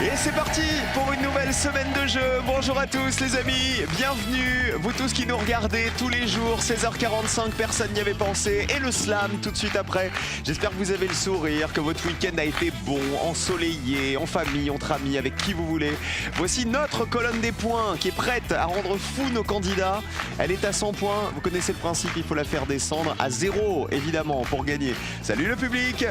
Et c'est parti pour une nouvelle semaine de jeu. Bonjour à tous les amis, bienvenue, vous tous qui nous regardez tous les jours, 16h45, personne n'y avait pensé, et le slam tout de suite après. J'espère que vous avez le sourire, que votre week-end a été bon, ensoleillé, en famille, entre amis, avec qui vous voulez. Voici notre colonne des points qui est prête à rendre fou nos candidats. Elle est à 100 points, vous connaissez le principe, il faut la faire descendre à 0 évidemment pour gagner. Salut le public.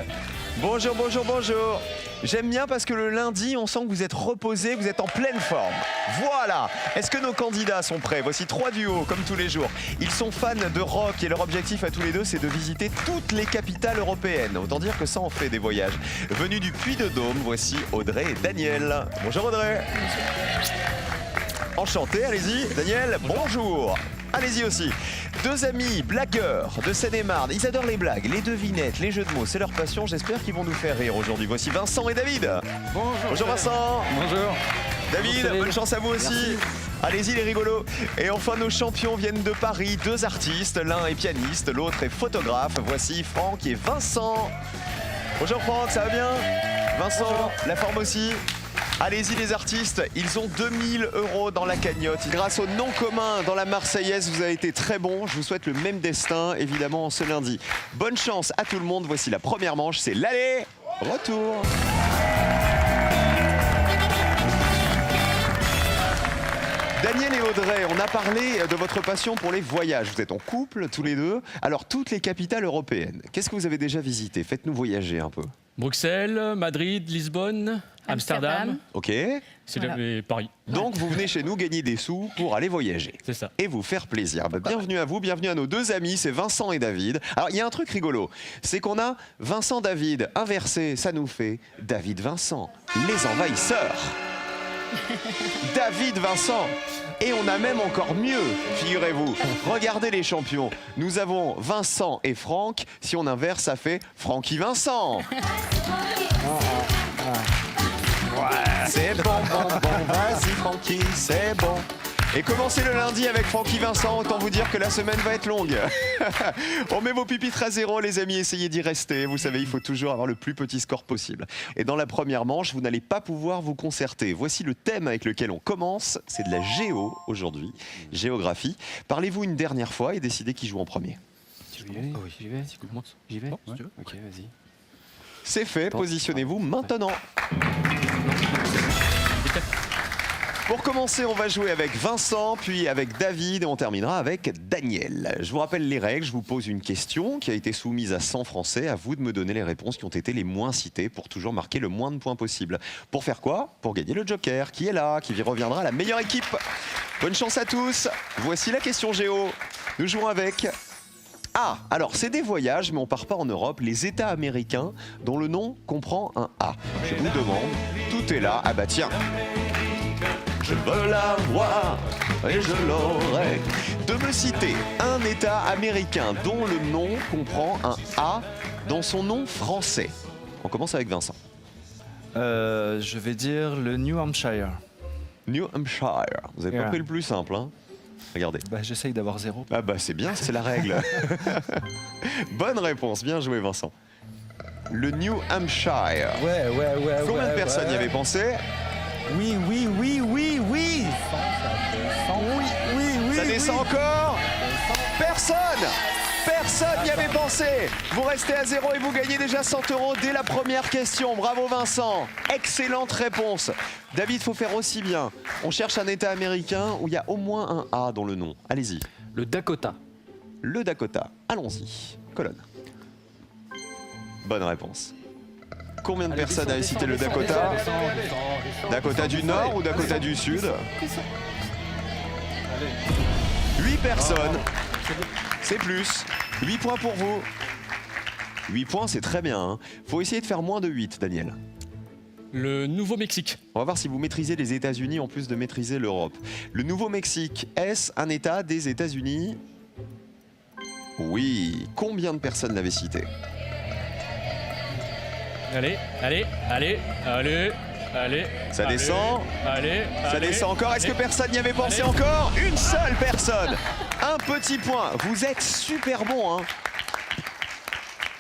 Bonjour, bonjour, bonjour. J'aime bien parce que le lundi, on sent que vous êtes reposés, vous êtes en pleine forme. Voilà. Est-ce que nos candidats sont prêts? Voici 3 duos, comme tous les jours. Ils sont fans de rock et leur objectif à tous les deux, c'est de visiter toutes les capitales européennes. Autant dire que ça en fait des voyages. Venus du Puy-de-Dôme, voici Audrey et Daniel. Bonjour Audrey. Enchanté, allez-y. Daniel, bonjour. Allez-y aussi. Deux amis blagueurs de Seine-et-Marne. Ils adorent les blagues, les devinettes, les jeux de mots. C'est leur passion. J'espère qu'ils vont nous faire rire aujourd'hui. Voici Vincent et David. Bonjour. Bonjour Vincent. Bonjour. David, bonjour, bonne chance à vous aussi. Merci. Allez-y les rigolos. Et enfin nos champions viennent de Paris. Deux artistes. L'un est pianiste, l'autre est photographe. Voici Franck et Vincent. Bonjour Franck, ça va bien? Vincent, bonjour. La forme aussi? Allez-y les artistes, ils ont 2000 € dans la cagnotte. Grâce au nom commun dans la Marseillaise, vous avez été très bons. Je vous souhaite le même destin, évidemment, ce lundi. Bonne chance à tout le monde. Voici la première manche, c'est l'aller-retour. Daniel et Audrey, on a parlé de votre passion pour les voyages. Vous êtes en couple, tous les deux. Alors, toutes les capitales européennes, qu'est-ce que vous avez déjà visité? Faites-nous voyager un peu. Bruxelles, Madrid, Lisbonne, Amsterdam. Ok. C'est voilà. Paris. Donc vous venez chez nous gagner des sous pour aller voyager. C'est ça. Et vous faire plaisir. Bienvenue à vous, bienvenue à nos deux amis, c'est Vincent et David. Alors il y a un truc rigolo, c'est qu'on a Vincent-David inversé, ça nous fait David-Vincent, les envahisseurs. David-Vincent. Et on a même encore mieux, figurez-vous. Regardez les champions. Nous avons Vincent et Franck. Si on inverse, ça fait Francky-Vincent. C'est bon, vas-y Francky, c'est bon. Et commencez le lundi avec Francky Vincent, autant vous dire que la semaine va être longue. On met vos pupitres à 0 les amis, essayez d'y rester. Vous savez, il faut toujours avoir le plus petit score possible. Et dans la première manche, vous n'allez pas pouvoir vous concerter. Voici le thème avec lequel on commence, c'est de la géo aujourd'hui, géographie. Parlez-vous une dernière fois et décidez qui joue en premier. Tu veux y aller? Oui, j'y vais. Si tu veux. Ok, vas-y. C'est fait, positionnez-vous maintenant. Pour commencer, on va jouer avec Vincent, puis avec David et on terminera avec Daniel. Je vous rappelle les règles, je vous pose une question qui a été soumise à 100 Français. À vous de me donner les réponses qui ont été les moins citées pour toujours marquer le moins de points possible. Pour faire quoi? Pour gagner le Joker qui est là, qui reviendra à la meilleure équipe. Bonne chance à tous. Voici la question géo. Nous jouons avec... Ah, alors c'est des voyages, mais on part pas en Europe, les États américains dont le nom comprend un A. Je vous demande, tout est là. Ah bah tiens. Je veux l'avoir et je l'aurai. De me citer un État américain dont le nom comprend un A dans son nom français. On commence avec Vincent. Je vais dire le New Hampshire. New Hampshire. Vous avez pas pris le plus simple, hein? Regardez. Bah, j'essaye d'avoir 0. Ah bah c'est bien, c'est la règle. Bonne réponse, bien joué Vincent. Le New Hampshire. Ouais. Combien de personnes y avaient pensé? Oui. Ça descend encore? Personne n'y avait pensé. Vous restez à 0 et vous gagnez déjà 100 € dès la première question. Bravo Vincent. Excellente réponse. David, faut faire aussi bien. On cherche un État américain où il y a au moins un A dans le nom. Allez-y. Le Dakota. Le Dakota. Allons-y. Colonne. Bonne réponse. Combien de personnes avaient cité le Dakota? Dakota du Nord ou Dakota du Sud? 8 personnes. C'est plus. 8 points pour vous. 8 points, c'est très bien. Hein. Faut essayer de faire moins de 8, Daniel. Le Nouveau-Mexique. On va voir si vous maîtrisez les États-Unis en plus de maîtriser l'Europe. Le Nouveau-Mexique, est-ce un État des États-Unis? Oui. Combien de personnes l'avaient cité? Allez. Ça descend. Ça descend encore. Est-ce que personne n'y avait pensé encore? Une seule personne. Un petit point. Vous êtes super bon, hein.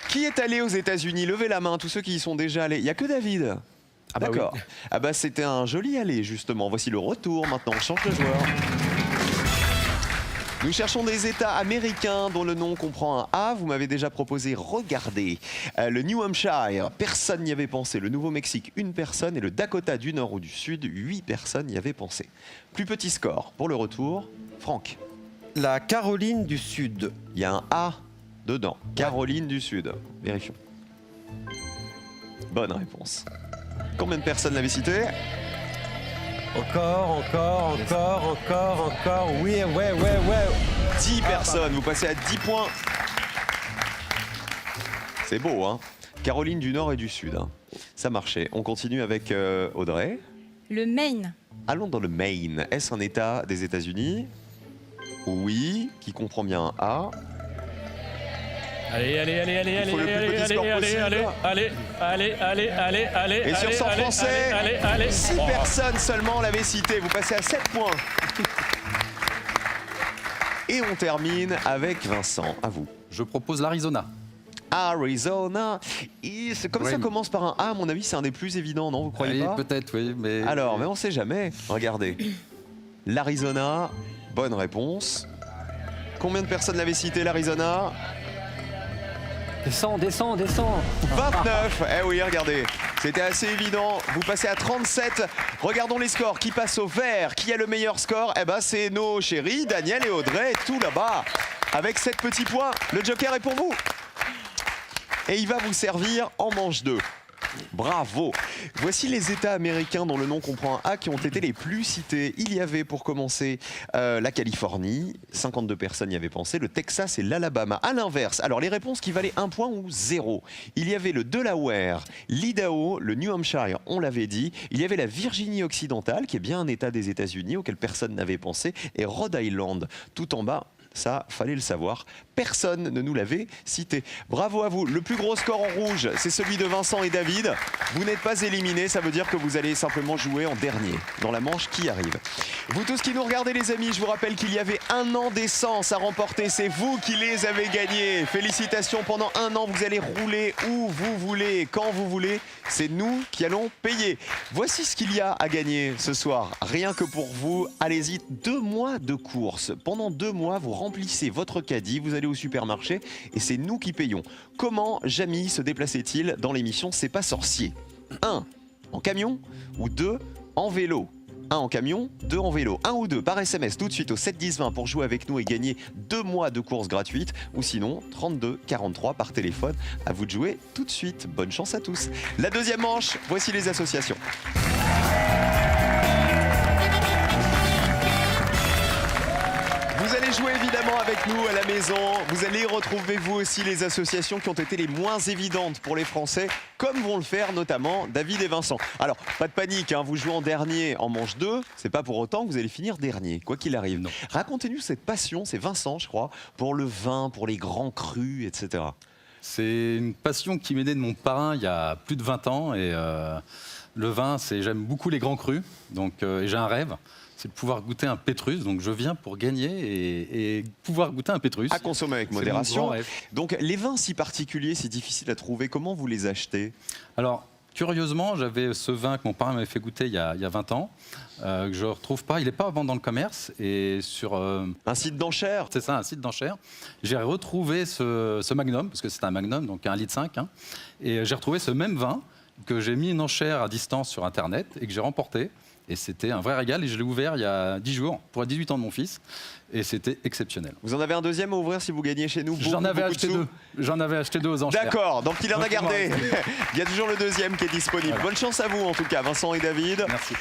Qui est allé aux États-Unis? Levez la main, tous ceux qui y sont déjà allés. Il n'y a que David. Ah bah oui. D'accord. Ah bah c'était un joli aller justement. Voici le retour maintenant, on change de joueur. Nous cherchons des États américains dont le nom comprend un A. Vous m'avez déjà proposé, regardez, le New Hampshire, personne n'y avait pensé. Le Nouveau-Mexique, une personne. Et le Dakota du Nord ou du Sud, 8 personnes n'y avaient pensé. Plus petit score pour le retour, Franck. La Caroline du Sud. Il y a un A dedans. Caroline du Sud. Vérifions. Bonne réponse. Combien de personnes l'avaient cité? Encore. Oui, ouais. 10 personnes, vous passez à 10 points. C'est beau, hein? Caroline du Nord et du Sud. Hein. Ça marchait. On continue avec Audrey. Le Maine. Allons dans le Maine. Est-ce un État des États-Unis? Oui, qui comprend bien un A. Allez. Il faut le plus petit score possible. Et sur 100 Français, 6 personnes seulement l'avaient cité. Vous passez à 7 points. Et on termine avec Vincent. À vous. Je propose l'Arizona. Arizona. Et comme ça commence par un A, à mon avis, c'est un des plus évidents, non? Vous croyez pas? Peut-être, oui. Mais... Alors, mais on sait jamais. Regardez. L'Arizona, bonne réponse. Combien de personnes l'avaient cité, l'Arizona? Descends. 29. Eh oui, regardez. C'était assez évident. Vous passez à 37. Regardons les scores. Qui passe au vert? Qui a le meilleur score? Eh ben, c'est nos chéris, Daniel et Audrey, tout là-bas. Avec 7 petits points. Le joker est pour vous. Et il va vous servir en manche 2. Bravo. Voici les États américains dont le nom comprend un A qui ont été les plus cités. Il y avait pour commencer la Californie, 52 personnes y avaient pensé, le Texas et l'Alabama. À l'inverse, alors les réponses qui valaient 1 point ou 0. Il y avait le Delaware, l'Idaho, le New Hampshire, on l'avait dit. Il y avait la Virginie occidentale, qui est bien un État des États-Unis auquel personne n'avait pensé, et Rhode Island, tout en bas. Ça, fallait le savoir. Personne ne nous l'avait cité. Bravo à vous. Le plus gros score en rouge, c'est celui de Vincent et David. Vous n'êtes pas éliminés, ça veut dire que vous allez simplement jouer en dernier, dans la manche qui arrive. Vous tous qui nous regardez, les amis, je vous rappelle qu'il y avait 1 an d'essence à remporter. C'est vous qui les avez gagnés. Félicitations, pendant 1 an, vous allez rouler où vous voulez, quand vous voulez. C'est nous qui allons payer. Voici ce qu'il y a à gagner ce soir. Rien que pour vous, allez-y, 2 mois de course. Pendant 2 mois, vous remplissez votre caddie, vous allez au supermarché et c'est nous qui payons. Comment Jamy se déplaçait-il dans l'émission C'est pas sorcier? 1 en camion ou 2 en vélo? 1 en camion, 2 en vélo. 1 ou 2 par SMS tout de suite au 7 10 20 pour jouer avec nous et gagner 2 mois de course gratuite. Ou sinon 32 43 par téléphone. À vous de jouer tout de suite. Bonne chance à tous. La deuxième manche, voici les associations. Vous allez jouer évidemment avec nous à la maison. Vous allez retrouver vous aussi les associations qui ont été les moins évidentes pour les Français, comme vont le faire notamment David et Vincent. Alors, pas de panique, hein, vous jouez en dernier en manche 2, c'est pas pour autant que vous allez finir dernier, quoi qu'il arrive. Racontez-nous cette passion, c'est Vincent je crois, pour le vin, pour les grands crus, etc. C'est une passion qui m'est née de mon parrain il y a plus de 20 ans. Et le vin, j'aime beaucoup les grands crus, donc et j'ai un rêve. C'est de pouvoir goûter un Pétrus. Donc je viens pour gagner et pouvoir goûter un Pétrus. À consommer avec C'est mon modération. grand rêve. Donc les vins si particuliers, c'est difficile à trouver. Comment vous les achetez? Alors, curieusement, j'avais ce vin que mon parrain m'avait fait goûter il y a 20 ans, que je ne retrouve pas. Il n'est pas à vendre dans le commerce. Et sur... un site d'enchères? C'est ça, un site d'enchères. J'ai retrouvé ce Magnum, parce que c'est un Magnum, donc 1,5 litre. Hein, et j'ai retrouvé ce même vin que j'ai mis une enchère à distance sur Internet et que j'ai remporté. Et c'était un vrai régal. Et je l'ai ouvert il y a 10 jours pour les 18 ans de mon fils. Et c'était exceptionnel. Vous en avez un deuxième à ouvrir si vous gagnez chez nous? J'en avais acheté 2. J'en avais acheté 2 aux enchères. D'accord, donc il en a gardé. Il y a toujours le deuxième qui est disponible. Voilà. Bonne chance à vous en tout cas, Vincent et David. Merci.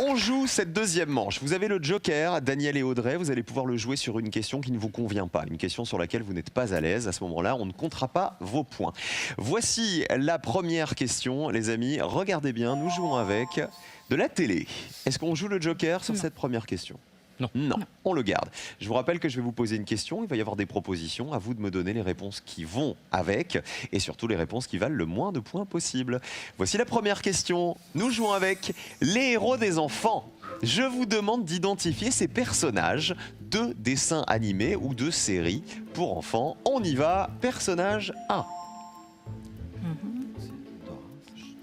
On joue cette deuxième manche. Vous avez le joker, Daniel et Audrey. Vous allez pouvoir le jouer sur une question qui ne vous convient pas. Une question sur laquelle vous n'êtes pas à l'aise. À ce moment-là, on ne comptera pas vos points. Voici la première question, les amis. Regardez bien, nous jouons avec de la télé. Est-ce qu'on joue le joker sur cette première question? Non, on le garde. Je vous rappelle que je vais vous poser une question, il va y avoir des propositions, à vous de me donner les réponses qui vont avec, et surtout les réponses qui valent le moins de points possible. Voici la première question, nous jouons avec les héros des enfants. Je vous demande d'identifier ces personnages de dessins animés ou de séries pour enfants. On y va, personnage A.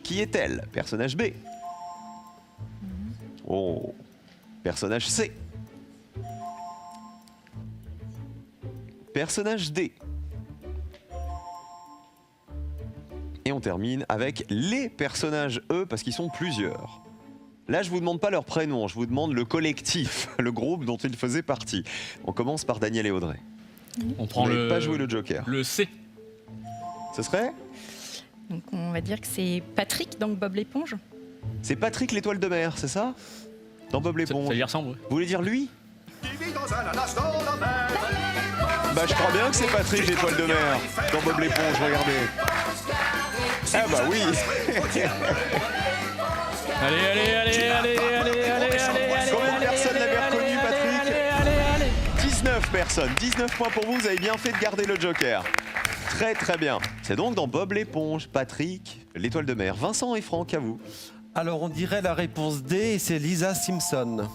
Qui est-elle? Personnage B. Oh. Personnage C. Personnage D. Et on termine avec les personnages E parce qu'ils sont plusieurs. Là, je vous demande pas leur prénom, je vous demande le collectif, le groupe dont ils faisaient partie. On commence par Daniel et Audrey. On prend Vous n'avez le. pas joué le Joker. Le C. Ce serait? Donc on va dire que c'est Patrick dans Bob l'éponge. C'est Patrick l'étoile de mer, c'est ça? Dans Bob Ça l'éponge. y ressemble. Ouais. Vous voulez dire lui? Bah je crois bien que c'est Patrick l'étoile de mer dans Bob l'éponge, regardez. Ah bah oui. Allez. Combien de personnes l'avaient reconnu, Patrick? 19 personnes, 19 points pour vous, vous avez bien fait de garder le Joker. Très très bien. C'est donc dans Bob l'éponge, Patrick, l'étoile de mer. Vincent et Franck, à vous. Alors on dirait la réponse D et c'est Lisa Simpson.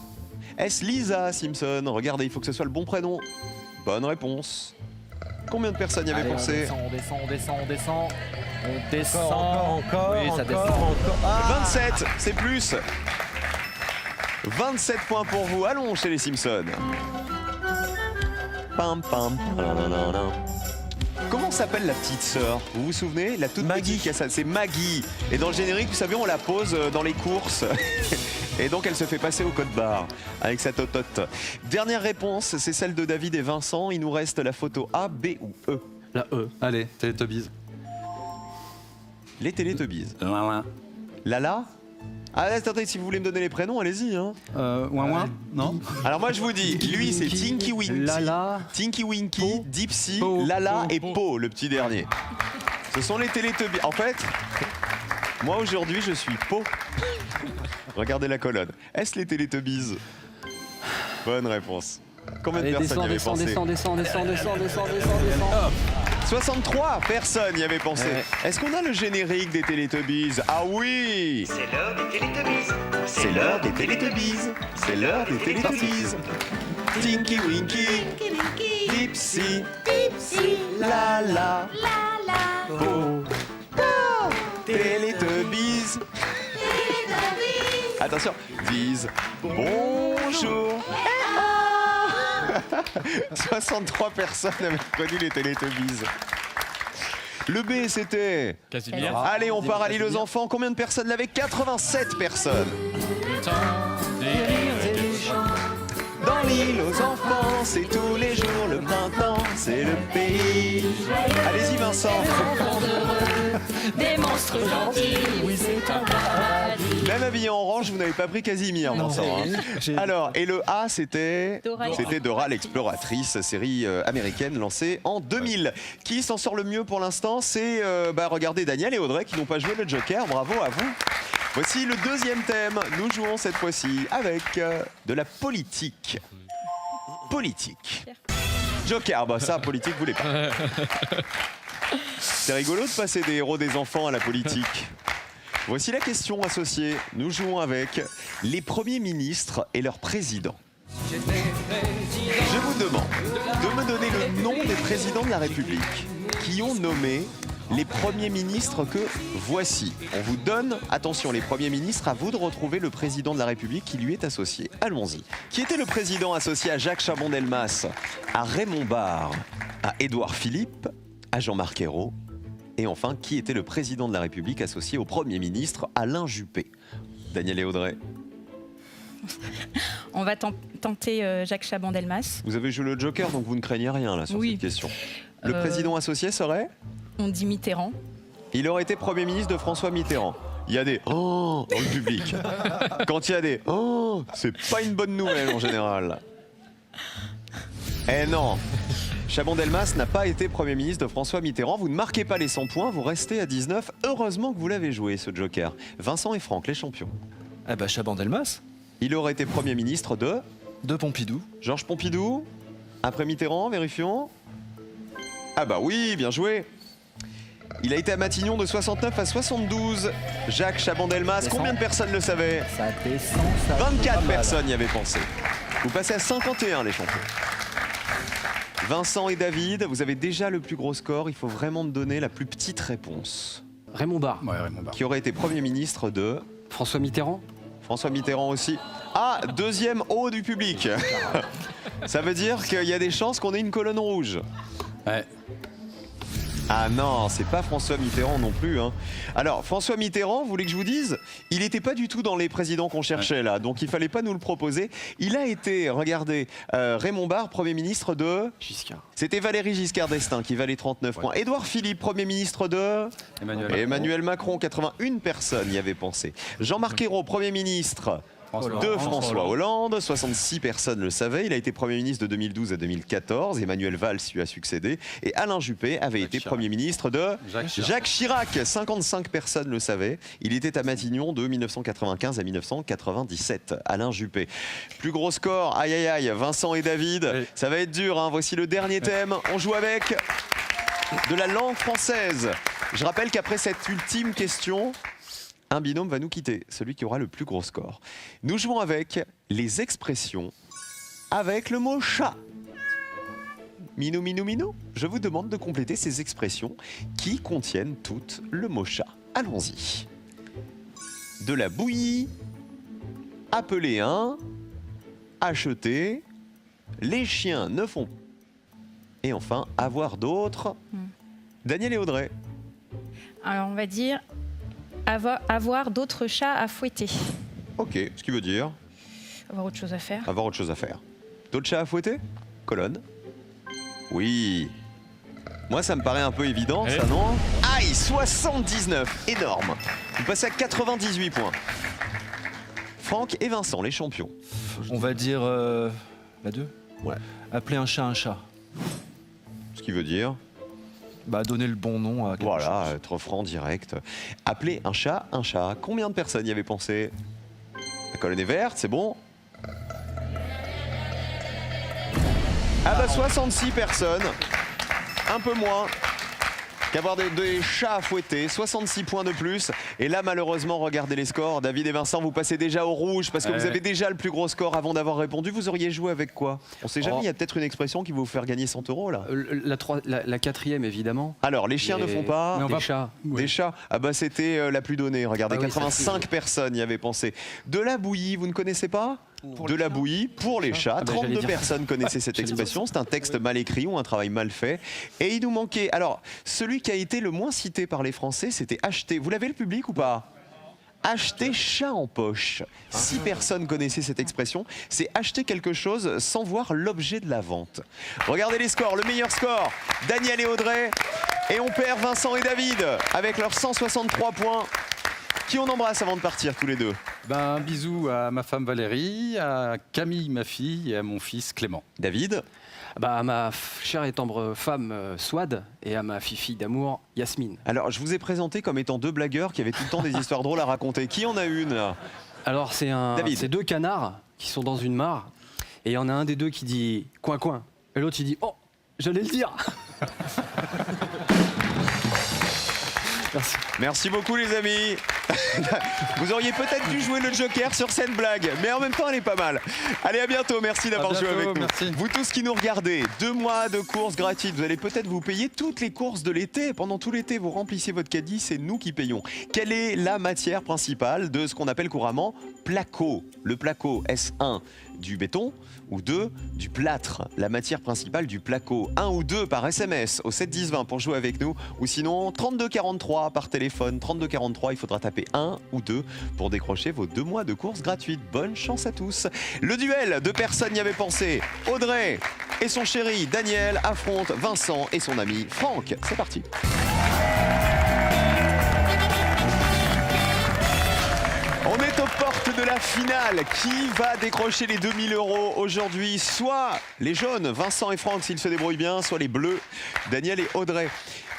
Est-ce Lisa Simpson? Regardez, il faut que ce soit le bon prénom. Bonne réponse. Combien de personnes y avaient Allez, pensé? on descend. On descend. Encore, Oui, ça descend. encore. Ah 27, c'est plus. 27 points pour vous. Allons chez les Simpsons. Pam pam. Nanana. Comment s'appelle la petite sœur? Vous vous souvenez? La toute Maggie. petite, c'est Maggie. Et dans le générique, vous savez, on la pose dans les courses. Et donc elle se fait passer au code barre avec sa totote. Dernière réponse, c'est celle de David et Vincent. Il nous reste la photo A, B ou E. La E. Allez, Teletubbies. Les Télétubbies. Ouin Lala? Ah attendez, si vous voulez me donner les prénoms, allez-y. Hein. ouin, non? Alors moi je vous dis, lui c'est Tinky Winky, Lala. Tinky Winky, Dipsy, Po, Lala Po, et Po. Po, le petit dernier. Ce sont les Télétubbies. En fait, moi aujourd'hui je suis Po. Regardez la colonne. Est-ce les Télétubbies? Bonne réponse. Combien de Allez, personnes y avaient descends. pensé? 63 personnes y avaient pensé. Est-ce qu'on a le générique des Télétubbies? Ah oui! C'est l'heure des Télétubbies. C'est l'heure des Télétubbies. C'est l'heure des Télétubbies. Tinky Winky, Dipsy, Lala, Po, Télétubbies. Attention, disent bonjour. 63 personnes avaient reconnu les Télétubbies. Le B, c'était... Casimir. Allez, on part à l'île aux enfants. Combien de personnes l'avaient? 87 personnes. Dans l'île aux enfants, c'est tous les jours le printemps, c'est le pays. Allez-y, Vincent. Des monstres gentils, oui c'est un paradis. Même habillé en orange, vous n'avez pas pris Casimir, Vincent. Hein. Alors, et le A, c'était Dora l'exploratrice, série américaine lancée en 2000. Qui s'en sort le mieux pour l'instant? C'est, regardez, Daniel et Audrey qui n'ont pas joué le Joker. Bravo à vous. Voici le deuxième thème. Nous jouons cette fois-ci avec de la politique. Politique. Joker, bah ça, politique, vous voulez pas. C'est rigolo de passer des héros des enfants à la politique. Voici la question associée. Nous jouons avec les premiers ministres et leurs présidents. Je vous demande de me donner le nom des présidents de la République qui ont nommé les premiers ministres que voici. On vous donne, attention les premiers ministres, à vous de retrouver le président de la République qui lui est associé. Allons-y. Qui était le président associé à Jacques Chaban-Delmas, à Raymond Barre, à Édouard Philippe, à Jean-Marc Ayrault, et enfin, qui était le président de la République associé au Premier ministre Alain Juppé? Daniel et Audrey. On va tenter Jacques Chaban-Delmas. Vous avez joué le Joker, donc vous ne craignez rien là sur Oui. cette question. Le président associé serait? On dit Mitterrand. Il aurait été Premier ministre de François Mitterrand. Il y a des « oh » dans le public. Quand il y a des « oh », c'est pas une bonne nouvelle en général. Eh non, Chaban-Delmas n'a pas été Premier ministre de François Mitterrand. Vous ne marquez pas les 100 points, vous restez à 19. Heureusement que vous l'avez joué, ce Joker. Vincent et Franck, les champions. Eh ben, Chaban-Delmas, Il aurait été Premier ministre de de Pompidou. Georges Pompidou. Après Mitterrand, vérifions. Ah bah oui, bien joué. Il a été à Matignon de 69 à 72. Jacques Chaban-Delmas, combien de personnes le savaient? Ça descend, ça 24 pas mal. personnes y avaient pensé. Vous passez à 51 les champions. Vincent et David, vous avez déjà le plus gros score. Il faut vraiment me donner la plus petite réponse. Raymond Barre. Ouais, Raymond Barre. Qui aurait été Premier ministre de François Mitterrand. François Mitterrand aussi. Ah, deuxième O du public. Ça veut dire qu'il y a des chances qu'on ait une colonne rouge. Ouais. Ah non, c'est pas François Mitterrand non plus. Hein. Alors, François Mitterrand, vous voulez que je vous dise, il n'était pas du tout dans les présidents qu'on cherchait là, donc il fallait pas nous le proposer. Il a été, regardez, Raymond Barre, Premier ministre de... Giscard. C'était Valéry Giscard d'Estaing qui valait 39 points. Édouard Philippe, Premier ministre de... Emmanuel Macron, 81 personnes y avaient pensé. Jean-Marc Ayrault, Premier ministre... de François Hollande, 66 personnes le savaient. Il a été Premier ministre de 2012 à 2014. Emmanuel Valls lui a succédé. Et Alain Juppé avait été Premier ministre de Jacques Chirac. 55 personnes le savaient. Il était à Matignon de 1995 à 1997. Alain Juppé. Plus gros score, aïe aïe aïe, Vincent et David. Oui. Ça va être dur, hein. Voici le dernier thème. On joue avec de la langue française. Je rappelle qu'après cette ultime question, un binôme va nous quitter, celui qui aura le plus gros score. Nous jouons avec les expressions avec le mot chat. Minou, minou, minou, je vous demande de compléter ces expressions qui contiennent toutes le mot chat. Allons-y. De la bouillie, appeler un, acheter, les chiens ne font... Et enfin, avoir d'autres. Daniel et Audrey. Alors, on va dire avoir d'autres chats à fouetter. Ok, ce qui veut dire Avoir autre chose à faire. avoir autre chose à faire. D'autres chats à fouetter? Colonne. Oui. Moi, ça me paraît un peu évident, ça, non? Aïe, 79, énorme. Vous passez à 98 points. Franck et Vincent, les champions. On va dire la 2. Ouais. Appeler un chat un chat. Ce qui veut dire... Bah, donner le bon nom à quelque Voilà, chose. être franc, direct. Appeler un chat un chat. Combien de personnes y avaient pensé? La colonne est verte, c'est bon? Ah bah 66 personnes. Un peu moins qu'avoir des chats à fouetter. 66 points de plus. Et là, malheureusement, regardez les scores. David et Vincent, vous passez déjà au rouge parce que vous avez déjà le plus gros score avant d'avoir répondu. Vous auriez joué avec quoi? On sait jamais, il y a peut-être une expression qui va vous faire gagner 100 € là. La quatrième, évidemment. Alors, les chiens ne font pas. Des chats. Des chats. Ah bah c'était la plus donnée. Regardez, Ah oui, 85 personnes y avaient pensé. De la bouillie, vous ne connaissez pas? De la bouillie pour les chats. Ah bah, j'allais 32 dire. personnes connaissaient cette expression. C'est un texte mal écrit ou un travail mal fait. Et il nous manquait. Alors, celui qui a été le moins cité par les Français, c'était acheter. Vous l'avez le public ou pas? Acheter chat en poche. 6 personnes connaissaient cette expression. C'est acheter quelque chose sans voir l'objet de la vente. Regardez les scores. Le meilleur score, Daniel et Audrey. Et on perd Vincent et David avec leurs 163 points. Qui on embrasse avant de partir tous les deux? Ben, un bisou à ma femme Valérie, à Camille, ma fille, et à mon fils Clément. David? Bah, à ma chère et tendre femme Swad et à ma fille d'amour Yasmine. Alors, je vous ai présenté comme étant deux blagueurs qui avaient tout le temps des histoires drôles à raconter. Qui en a une là? Alors c'est deux canards qui sont dans une mare et il y en a un des deux qui dit coin coin et l'autre il dit oh j'allais le dire. Merci. Merci beaucoup les amis. Vous auriez peut-être dû jouer le Joker sur cette blague, mais en même temps elle est pas mal. Allez, à bientôt, merci d'avoir joué avec nous. Merci. Vous tous qui nous regardez, 2 mois de courses gratuites, vous allez peut-être vous payer toutes les courses de l'été. Pendant tout l'été, vous remplissez votre caddie, c'est nous qui payons. Quelle est la matière principale de ce qu'on appelle couramment placo? Le placo, est-ce 1 du béton ou 2 du plâtre? La matière principale du placo, 1 ou 2 par SMS au 7 10 20 pour jouer avec nous, ou sinon 32 43 par téléphone. 32 43, il faudra taper 1 ou 2 pour décrocher vos 2 mois de courses gratuites. Bonne chance à tous. Le duel de personne n'y avait pensé. Audrey et son chéri Daniel affrontent Vincent et son ami Franck. C'est parti. On est aux portes de la finale. Qui va décrocher les 2000 € aujourd'hui? Soit les jaunes, Vincent et Franck s'ils se débrouillent bien, soit les bleus, Daniel et Audrey.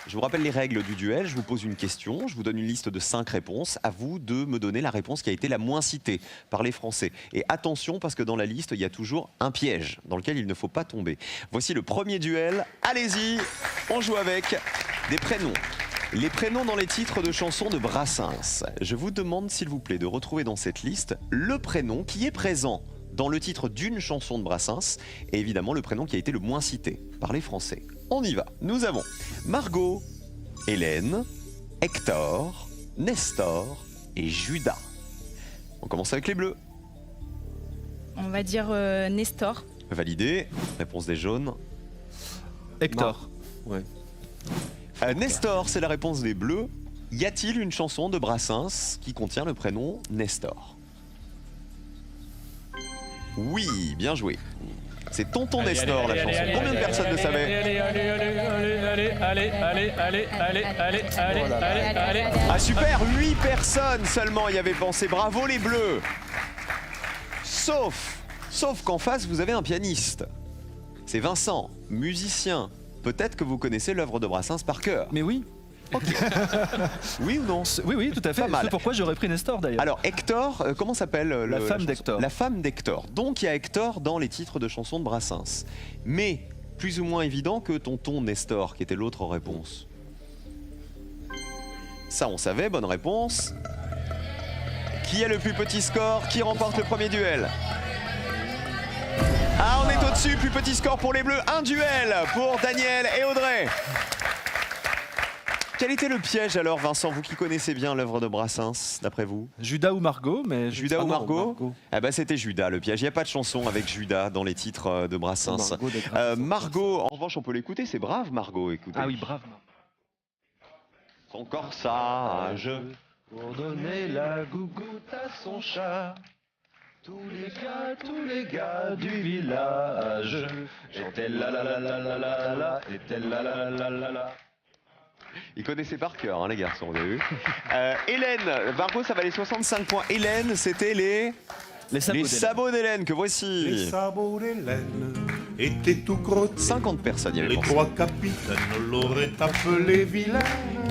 Je vous rappelle les règles du duel. Je vous pose une question, je vous donne une liste de 5 réponses. À vous de me donner la réponse qui a été la moins citée par les Français. Et attention, parce que dans la liste, il y a toujours un piège dans lequel il ne faut pas tomber. Voici le premier duel. Allez-y, on joue avec des prénoms. Les prénoms dans les titres de chansons de Brassens. Je vous demande s'il vous plaît de retrouver dans cette liste le prénom qui est présent dans le titre d'une chanson de Brassens et évidemment le prénom qui a été le moins cité par les Français. On y va. Nous avons Margot, Hélène, Hector, Nestor et Judas. On commence avec les bleus. on va dire Nestor. Validé. Réponse des jaunes. Hector. Nestor, c'est la réponse des bleus. Y a-t-il une chanson de Brassens qui contient le prénom Nestor? Oui, bien joué. C'est Tonton Nestor la chanson. Combien de personnes le savaient? Ah super, 8 personnes seulement y avaient pensé. Bravo les bleus. Sauf qu'en face vous avez un pianiste. C'est Vincent, musicien. Peut-être que vous connaissez l'œuvre de Brassens par cœur. Mais oui. Oui ou non? Oui, tout à fait. Pas mal. C'est pourquoi j'aurais pris Nestor d'ailleurs. Alors Hector, comment s'appelle La femme d'Hector. La femme d'Hector. Donc il y a Hector dans les titres de chansons de Brassens. Mais plus ou moins évident que Tonton Nestor, qui était l'autre réponse. Ça on savait, bonne réponse. Qui a le plus petit score? Qui remporte le premier duel? Ah, on est au-dessus, plus petit score pour les bleus. Un duel pour Daniel et Audrey. Quel était le piège alors, Vincent, vous qui connaissez bien l'œuvre de Brassens, d'après vous? Judas ou Margot, mais Judas ou non, Margot? Ah bah c'était Judas le piège. Il n'y a pas de chanson avec Judas dans les titres de Brassens. Margot, en revanche, on peut l'écouter. C'est brave, Margot. Écoutez. Ah oui, brave. Son corsage. Pour donner la gougoute à son chat. Tous les gars du village étaient la la la la la la la, étaient la la la la la. Ils connaissaient par cœur, hein, les garçons, vous avez vu. Hélène, Margot, ça valait 65 points. Hélène, c'était les sabots d'Hélène que voici. Les sabots d'Hélène étaient tout crottés. 50 personnes y avaient Les pensé. 3 capitaines l'auraient appelé vilain.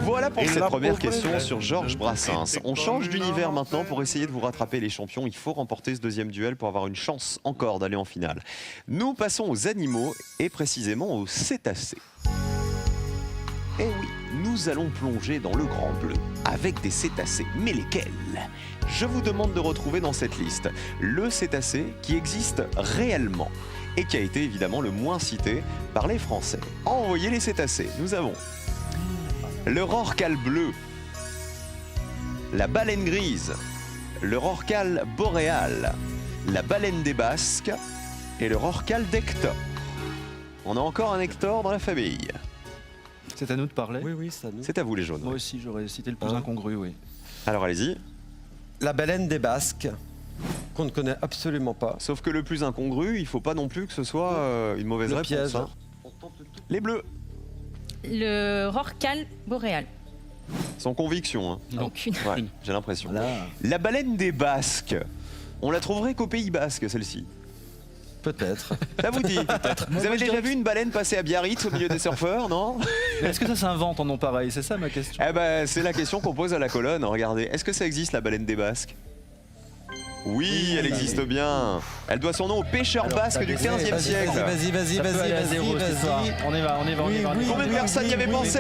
Voilà pour Et cette la première pauvre question Hélène sur Georges Brassens. était On change comme d'univers une maintenant pour essayer de vous rattraper les champions. Il faut remporter ce deuxième duel pour avoir une chance encore d'aller en finale. Nous passons aux animaux et précisément aux cétacés. Eh oui, nous allons plonger dans le grand bleu avec des cétacés. Mais lesquels? Je vous demande de retrouver dans cette liste le cétacé qui existe réellement et qui a été évidemment le moins cité par les Français. Envoyez les cétacés. Nous avons le rorqual bleu, la baleine grise, le rorqual boréal, la baleine des Basques et le rorqual d'Hector. On a encore un Hector dans la famille. C'est à nous de parler. Oui, ça nous. C'est à vous les jaunes. Moi aussi, j'aurais cité le plus Hein incongru, oui. Alors allez-y. La baleine des Basques, qu'on ne connaît absolument pas. Sauf que le plus incongru, il faut pas non plus que ce soit une mauvaise Le réponse. piège. Hein. Les bleus, Le rorqual boréal. sans conviction. Hein. Aucune. Ouais, j'ai l'impression. Voilà. La baleine des Basques, on la trouverait qu'au Pays Basque, celle-ci. Peut-être. Ça vous dit? Vous avez déjà vu une baleine passer à Biarritz au milieu des surfeurs, non? Mais est-ce que ça s'invente en nom pareil? C'est ça ma question. Eh ben, c'est la question qu'on pose à la colonne. Regardez, est-ce que ça existe la baleine des Basques? Oui, elle existe bien. Elle doit son nom aux pêcheurs basques du 15e siècle. Vas-y. Ça peut aller à zéro, cette histoire. On y va. Combien de personnes y avaient pensé?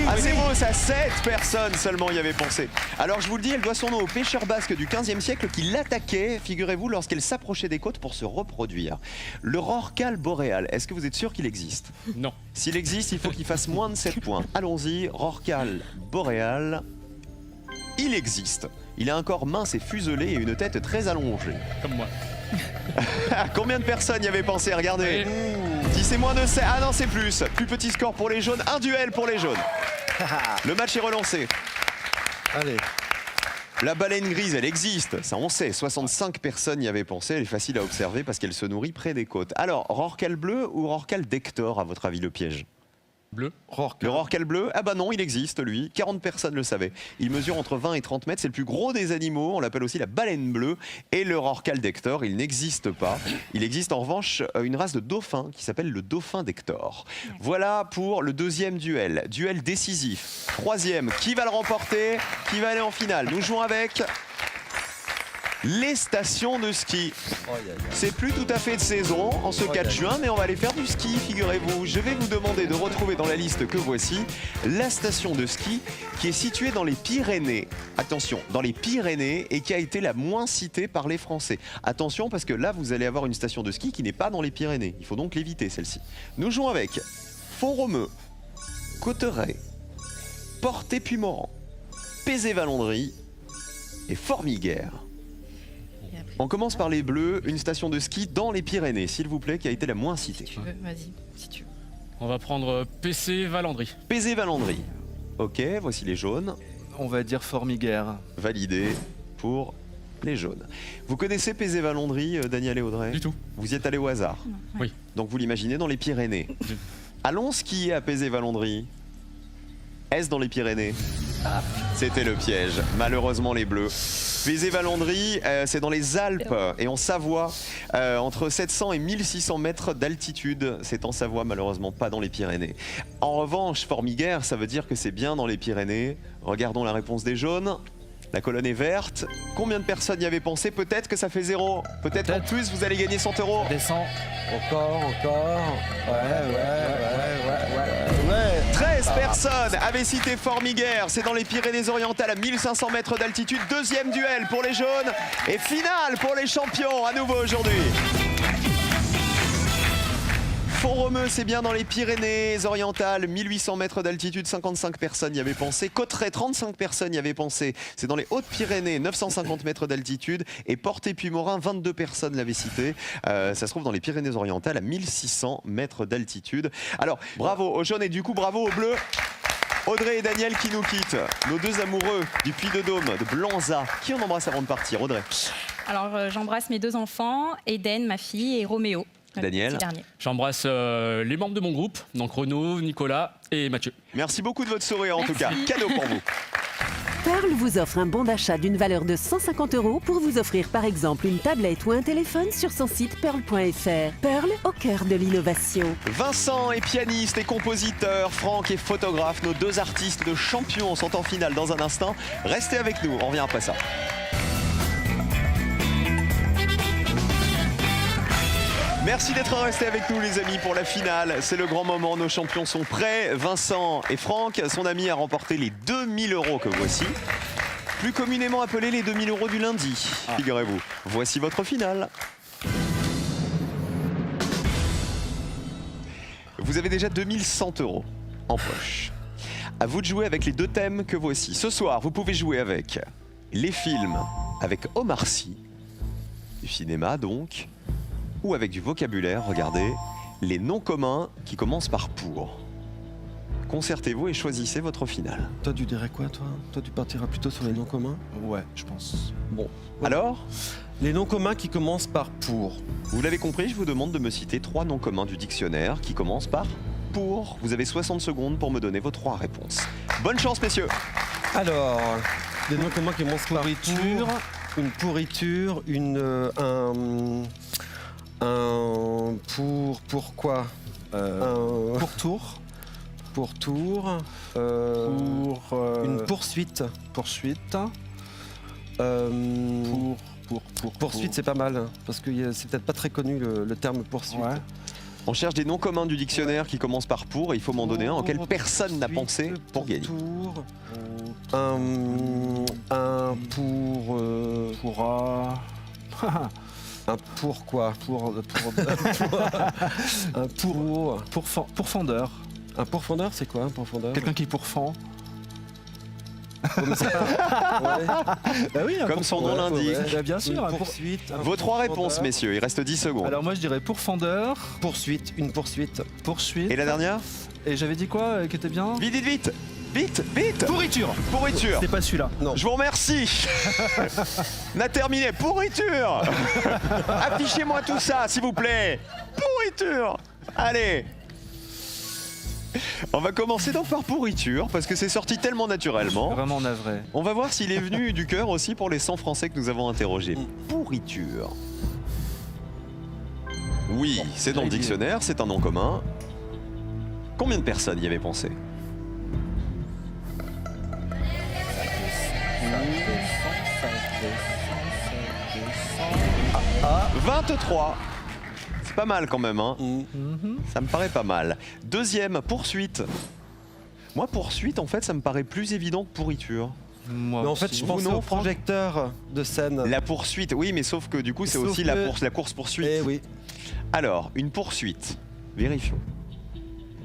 À zéro, c'est à 7 personnes seulement y avaient pensé. Alors je vous le dis, elle doit son nom aux pêcheurs basques du 15e siècle qui l'attaquaient, figurez-vous, lorsqu'elle s'approchait des côtes pour se reproduire. Le rorqual boréal, est-ce que vous êtes sûr qu'il existe? Non. S'il existe, il faut qu'il fasse moins de 7 points. Allons-y, rorqual boréal. Il existe. Il a un corps mince et fuselé et une tête très allongée. Comme moi. Combien de personnes y avaient pensé? Regardez. Si c'est moins de 7, ah non c'est plus. Plus petit score pour les jaunes, un duel pour les jaunes. Le match est relancé. Allez. La baleine grise, elle existe, ça on sait. 65 personnes y avaient pensé, elle est facile à observer parce qu'elle se nourrit près des côtes. Alors, rorqual bleu ou rorqual d'Hector, à votre avis, le piège? Bleu. Le rorqual bleu, ah bah non, il existe lui. 40 personnes le savaient. Il mesure entre 20 et 30 mètres, c'est le plus gros des animaux. On l'appelle aussi la baleine bleue. Et le rorqual d'Hector, il n'existe pas. Il existe en revanche une race de dauphin qui s'appelle le dauphin d'Hector. Voilà pour le deuxième duel. Duel décisif. Troisième, qui va le remporter? Qui va aller en finale? Nous jouons avec les stations de ski. C'est plus tout à fait de saison en ce 4 juin, mais on va aller faire du ski, figurez-vous. Je vais vous demander de retrouver dans la liste que voici la station de ski qui est située dans les Pyrénées. Attention, dans les Pyrénées et qui a été la moins citée par les Français. Attention parce que là, vous allez avoir une station de ski qui n'est pas dans les Pyrénées. Il faut donc l'éviter, celle-ci. Nous jouons avec Font-Romeu, Cauterets, Portet-Puymorand, Pézé-Valandry et Formiguères. On commence par les Bleus, une station de ski dans les Pyrénées, s'il vous plaît, qui a été la moins citée. Vas-y, si tu veux. On va prendre PC Valandry. Pézé-Valandry. Ok, voici les jaunes. On va dire Formiguère. Validé pour les jaunes. Vous connaissez Pézé-Valandry, Daniel et Audrey? Du tout. Vous y êtes allé au hasard? Oui. Donc vous l'imaginez dans les Pyrénées. Allons skier à Pézé-Valandry. Est-ce dans les Pyrénées? C'était le piège. Malheureusement les Bleus. Pézé-Valandry, c'est dans les Alpes et en Savoie, entre 700 et 1600 mètres d'altitude. C'est en Savoie, malheureusement pas dans les Pyrénées. En revanche, Formiguère, ça veut dire que c'est bien dans les Pyrénées. Regardons la réponse des jaunes. La colonne est verte. Combien de personnes y avaient pensé? Peut-être que ça fait 0. Peut-être qu'en plus vous allez gagner 100 €. Descend. Encore. Ouais. 13 personnes avaient cité Formiguère. C'est dans les Pyrénées-Orientales à 1500 mètres d'altitude. Deuxième duel pour les jaunes et finale pour les champions à nouveau aujourd'hui. Font-Romeu, c'est bien dans les Pyrénées-Orientales, 1800 mètres d'altitude, 55 personnes y avaient pensé. Cauterets, 35 personnes y avaient pensé. C'est dans les Hautes-Pyrénées, 950 mètres d'altitude. Et Portet-Puy-Morin, 22 personnes l'avaient cité. Ça se trouve dans les Pyrénées-Orientales à 1600 mètres d'altitude. Alors, bravo aux jaunes et du coup, bravo aux bleus. Audrey et Daniel qui nous quittent, nos deux amoureux du Puy-de-Dôme, de Blanza. Qui on embrasse avant de partir? Audrey. Alors, j'embrasse mes 2 enfants, Eden, ma fille, et Roméo. Daniel. Petit dernier. J'embrasse les membres de mon groupe, donc Renaud, Nicolas et Mathieu. Merci beaucoup de votre sourire en tout cas. Cadeau pour vous. Pearl vous offre un bon d'achat d'une valeur de 150 € pour vous offrir par exemple une tablette ou un téléphone sur son site pearl.fr. Pearl au cœur de l'innovation. Vincent est pianiste et compositeur, Franck est photographe. Nos deux artistes de champions sont en finale dans un instant. Restez avec nous, on revient après ça. Merci d'être restés avec nous les amis pour la finale. C'est le grand moment, nos champions sont prêts. Vincent et Franck, son ami a remporté les 2000 € que voici. Plus communément appelés les 2000 € du lundi, figurez-vous. Voici votre finale. Vous avez déjà 2100 € en poche. À vous de jouer avec les 2 thèmes que voici. Ce soir, vous pouvez jouer avec les films avec Omar Sy, du cinéma donc, ou avec du vocabulaire, regardez, les noms communs qui commencent par pour. Concertez-vous et choisissez votre finale. Toi, tu dirais quoi, toi? Toi, tu partiras plutôt sur les noms communs? Ouais, je pense. Bon. Alors, Les noms communs qui commencent par pour. vous l'avez compris, je vous demande de me citer 3 noms communs du dictionnaire qui commencent par pour. Vous avez 60 secondes pour me donner vos 3 réponses. Bonne chance, messieurs. Alors, les noms communs qui commencent par Pourriture. pour, une pourriture, pour quoi? Pourtour. Pourtour. Une poursuite. Poursuite. Poursuite, c'est pas mal, hein, parce que c'est peut-être pas très connu le terme poursuite. Ouais. On cherche des noms communs du dictionnaire qui commencent par pour et il faut m'en donner un auquel personne n'a pensé pour gagner. Pourtour. Un pour. Pourra. Un pour quoi? Un pour. Pourfendeur. Un pourfendeur, c'est quoi un pourfendeur? Quelqu'un qui pourfend. Comme ça. Ouais. Bah oui, Comme son nom l'indique. Bah, bien sûr. Une poursuite. Vos 3 réponses, messieurs, il reste 10 secondes. Alors moi je dirais pourfendeur, Poursuite, une poursuite. poursuite. Et la dernière? Et j'avais dit quoi qui était bien? Vite, vite, vite! Vite, vite! Pourriture. Pourriture! C'est pas celui-là. Non. Je vous remercie. On a terminé. Pourriture. Affichez-moi tout ça, s'il vous plaît. Pourriture. Allez. On va commencer donc par pourriture, parce que c'est sorti tellement naturellement. Vraiment navré. On va voir s'il est venu du cœur aussi pour les 100 Français que nous avons interrogés. Pourriture. Oui, c'est dans le dictionnaire, c'est un nom commun. Combien de personnes y avaient pensé? 23. C'est pas mal quand même, hein. Ça me paraît pas mal. Deuxième, poursuite. Moi, poursuite, en fait, ça me paraît plus évident que pourriture. Moi Mais en fait, aussi. je pense non, au Franck projecteur de scène. La poursuite, oui, mais sauf que du coup, c'est Sauf aussi que- la course-poursuite. Eh oui. Alors, une poursuite. Vérifions.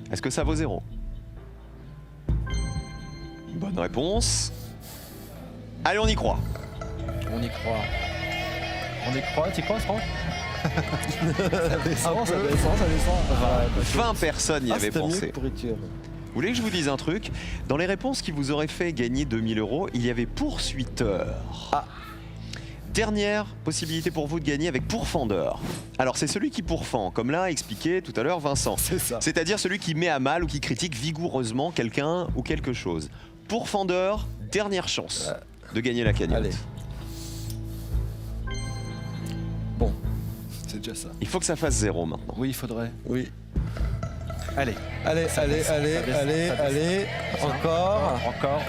Est-ce que ça vaut 0? Bonne réponse. Allez, on y croit. On y croit. On y croit, tu crois, Franck? Avant, ça descend, ça descend. 20 personnes y avaient c'était mieux pensé. que pourriture. Vous voulez que je vous dise un truc? Dans les réponses qui vous auraient fait gagner 2000 €, il y avait poursuiteur. Dernière possibilité pour vous de gagner avec pourfendeur. Alors c'est celui qui pourfend, comme l'a expliqué tout à l'heure Vincent. C'est ça. C'est-à-dire celui qui met à mal ou qui critique vigoureusement quelqu'un ou quelque chose. Pourfendeur, dernière chance de gagner la cagnotte. Allez. Bon, c'est déjà ça. Il faut que ça fasse 0 maintenant. Oui, il faudrait. Oui. Allez. Allez, allez, descend, allez, ça descend, allez, ça descend. allez. Encore.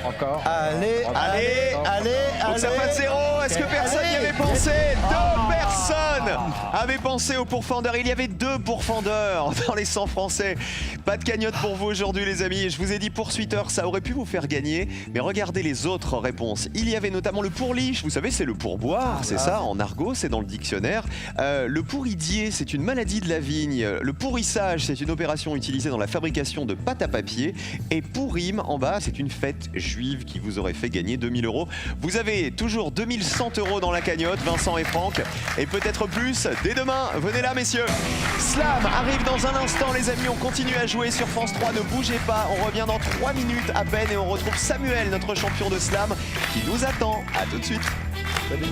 Encore. Allez, allez, allez, Faut que ça fasse 0. Est-ce que personne n'y avait pensé? 2 personnes avaient pensé au pourfendeur. Il y avait 2 pourfendeurs dans les 100 Français. Pas de cagnotte pour vous aujourd'hui, les amis. Je vous ai dit poursuiteur, ça aurait pu vous faire gagner. Mais regardez les autres réponses. Il y avait notamment le pourliche. Vous savez, c'est le pourboire, c'est ça, en argot, c'est dans le dictionnaire. Le pourridier, c'est une maladie de la vigne. Le pourrissage, c'est une opération utilisée dans la fabrication de pâte à papier. Et Pourim, en bas, c'est une fête juive qui vous aurait fait gagner 2000 €. Vous avez toujours 2100 € dans la cagnotte, Vincent et Franck, et peut-être plus dès demain. Venez là, messieurs. Slam arrive dans un instant, les amis. On continue à jouer sur France 3. Ne bougez pas. On revient dans 3 minutes à peine et on retrouve Samuel, notre champion de slam, qui nous attend. À tout de suite. Salut.